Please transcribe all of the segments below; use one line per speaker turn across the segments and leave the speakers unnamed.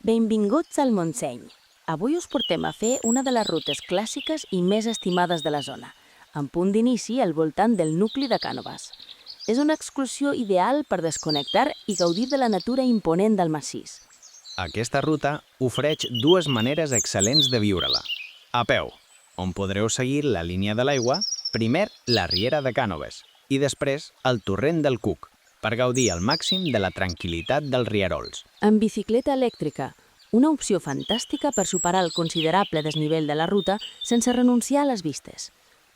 Benvinguts al Montseny. Avui us portem a fer una de les rutes clàssiques i més estimades de la zona, amb punt d'inici al voltant del nucli de Cànoves. És una excursió ideal per desconnectar i gaudir de la natura imponent del massís.
Aquesta ruta ofereix dues maneres excel·lents de viure-la. A peu, on podreu seguir la línia de l'aigua, primer la riera de Cànoves i després el torrent del Cuc, per gaudir al màxim de la tranquil·litat dels rierols.
Amb bicicleta elèctrica, una opció fantàstica per superar el considerable desnivell de la ruta sense renunciar a les vistes.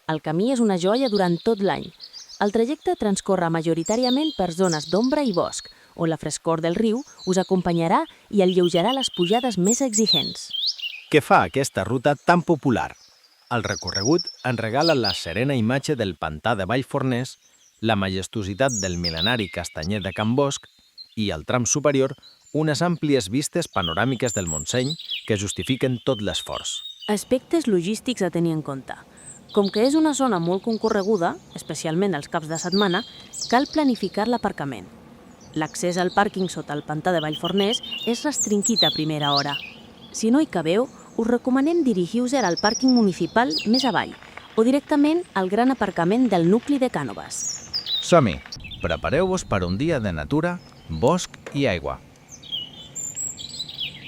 El camí és una joia durant tot l'any. El trajecte transcorre majoritàriament per zones d'ombra i bosc, on la frescor del riu us acompanyarà i alleujarà les pujades més exigents.
Què fa aquesta ruta tan popular? El recorregut ens regala la serena imatge del pantà de Vallforners, la majestuositat del mil·lenari castanyer de Can Bosc i, al tram superior, unes àmplies vistes panoràmiques del Montseny que justifiquen tot l'esforç.
Aspectes logístics a tenir en compte. Com que és una zona molt concorreguda, especialment els caps de setmana, cal planificar l'aparcament. L'accés al pàrquing sota el pantà de Vallforners és restringit a primera hora. Si no hi cabeu, us recomanem dirigir-vos al pàrquing municipal més avall o directament al gran aparcament del nucli de Cànoves.
Som-hi! Prepareu-vos per un dia de natura, bosc i aigua.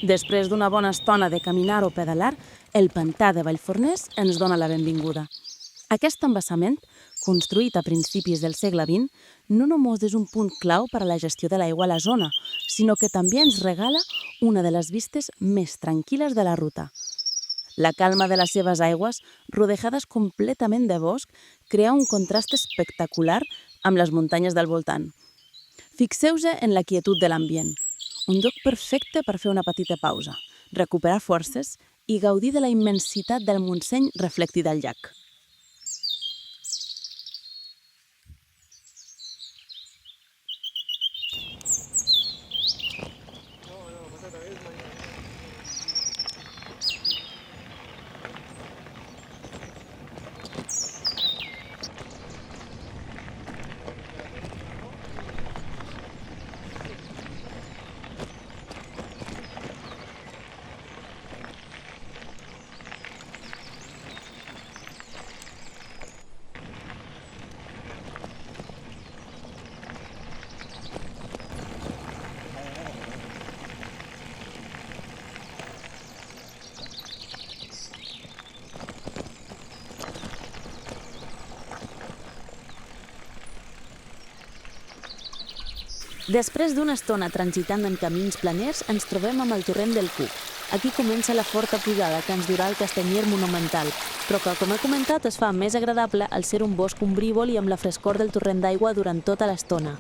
Després d'una bona estona de caminar o pedalar, el pantà de Vallforners ens dona la benvinguda. Aquest embassament, construït a principis del segle XX, no només és un punt clau per a la gestió de l'aigua a la zona, sinó que també ens regala una de les vistes més tranquil·les de la ruta. La calma de les seves aigües, rodejades completament de bosc, crea un contrast espectacular amb les muntanyes del voltant. Fixeu-vos en la quietud de l'ambient. Un lloc perfecte per fer una petita pausa, recuperar forces i gaudir de la immensitat del Montseny reflectida al llac. Després d'una estona transitant en camins planers, ens trobem amb el torrent del Cuc. Aquí comença la forta pujada que ens durà al castanyer monumental, però que, com he comentat, es fa més agradable al ser un bosc ombrívol i amb la frescor del torrent d'aigua durant tota l'estona.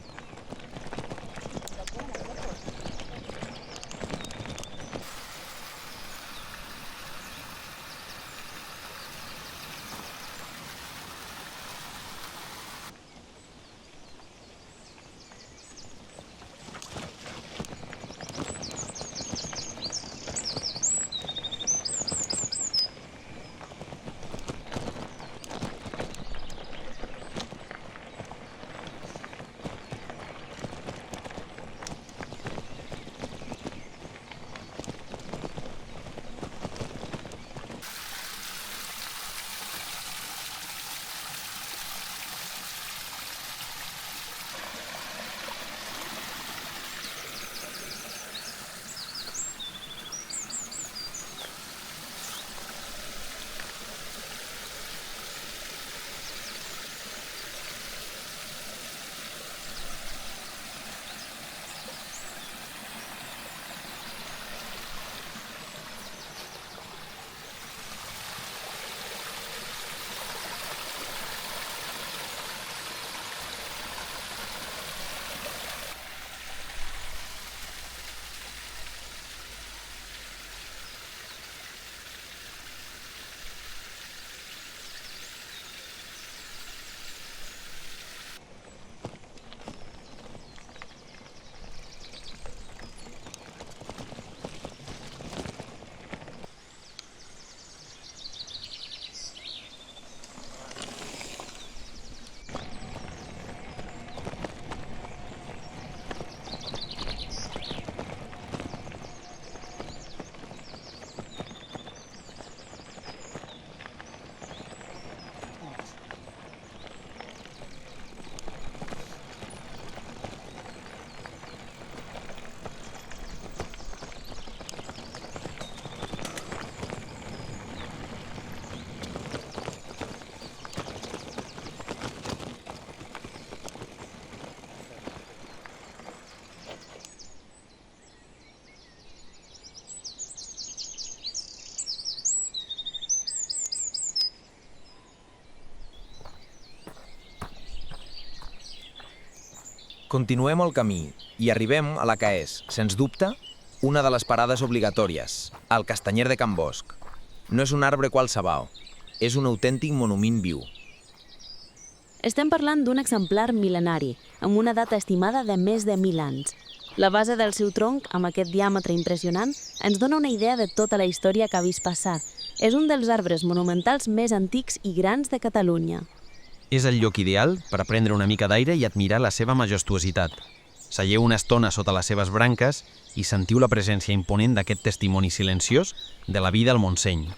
Continuem el camí i arribem a la que és, sens dubte, una de les parades obligatòries, el castanyer de Can Bosch. No és un arbre qualsevol, és un autèntic monument viu.
Estem parlant d'un exemplar mil·lenari, amb una data estimada de més de 1.000 anys. La base del seu tronc, amb aquest diàmetre impressionant, ens dona una idea de tota la història que ha vist passar. És un dels arbres monumentals més antics i grans de Catalunya.
És el lloc ideal per prendre una mica d'aire i admirar la seva majestuositat. Seieu una estona sota les seves branques i sentiu la presència imponent d'aquest testimoni silenciós de la vida al Montseny.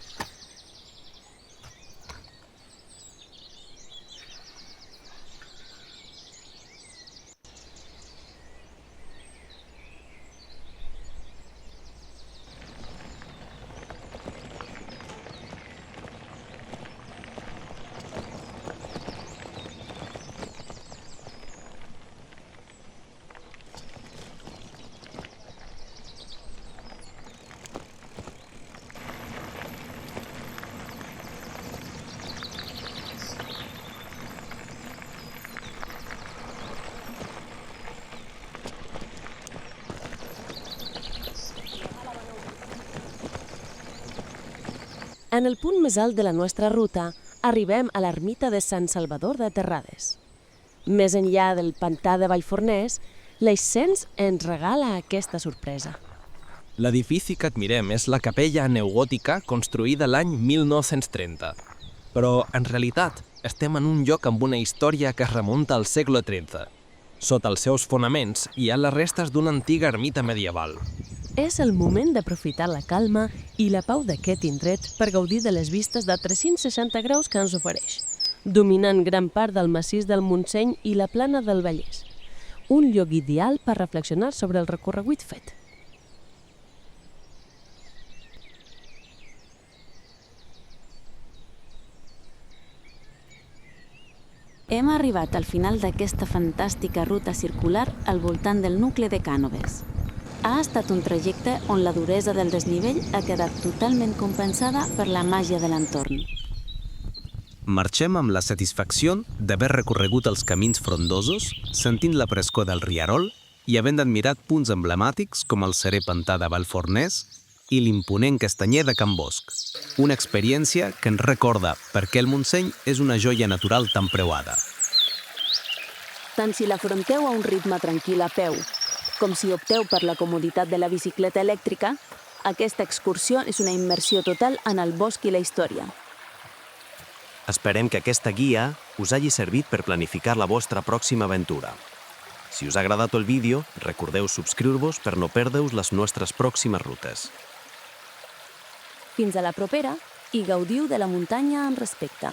En el punt més alt de la nostra ruta, arribem a l'ermita de Sant Salvador de Terrades. Més enllà del pantà de Vallforners, l'ascens ens regala aquesta sorpresa.
L'edifici que admirem és la capella neogòtica construïda l'any 1930. Però, en realitat, estem en un lloc amb una història que es remunta al segle XIII. Sota els seus fonaments hi ha les restes d'una antiga ermita medieval.
És el moment d'aprofitar la calma i la pau d'aquest indret per gaudir de les vistes de 360 graus que ens ofereix, dominant gran part del massís del Montseny i la plana del Vallès. Un lloc ideal per reflexionar sobre el recorregut fet. Hem arribat al final d'aquesta fantàstica ruta circular al voltant del nucli de Cànoves. Ha estat un trajecte on la duresa del desnivell ha quedat totalment compensada per la màgia de l'entorn.
Marxem amb la satisfacció d'haver recorregut els camins frondosos, sentint la frescor del rierol i havent admirat punts emblemàtics com el serè pantà de Vallforners i l'imponent castanyer de Can Bosch. Una experiència que ens recorda per què el Montseny és una joia natural tan preuada.
Tant si l'afronteu a un ritme tranquil a peu, com si opteu per la comoditat de la bicicleta elèctrica, aquesta excursió és una immersió total en el bosc i la història.
Esperem que aquesta guia us hagi servit per planificar la vostra pròxima aventura. Si us ha agradat el vídeo, recordeu subscriure-vos per no perdre-us les nostres pròximes rutes.
Fins a la propera i gaudiu de la muntanya amb respecte.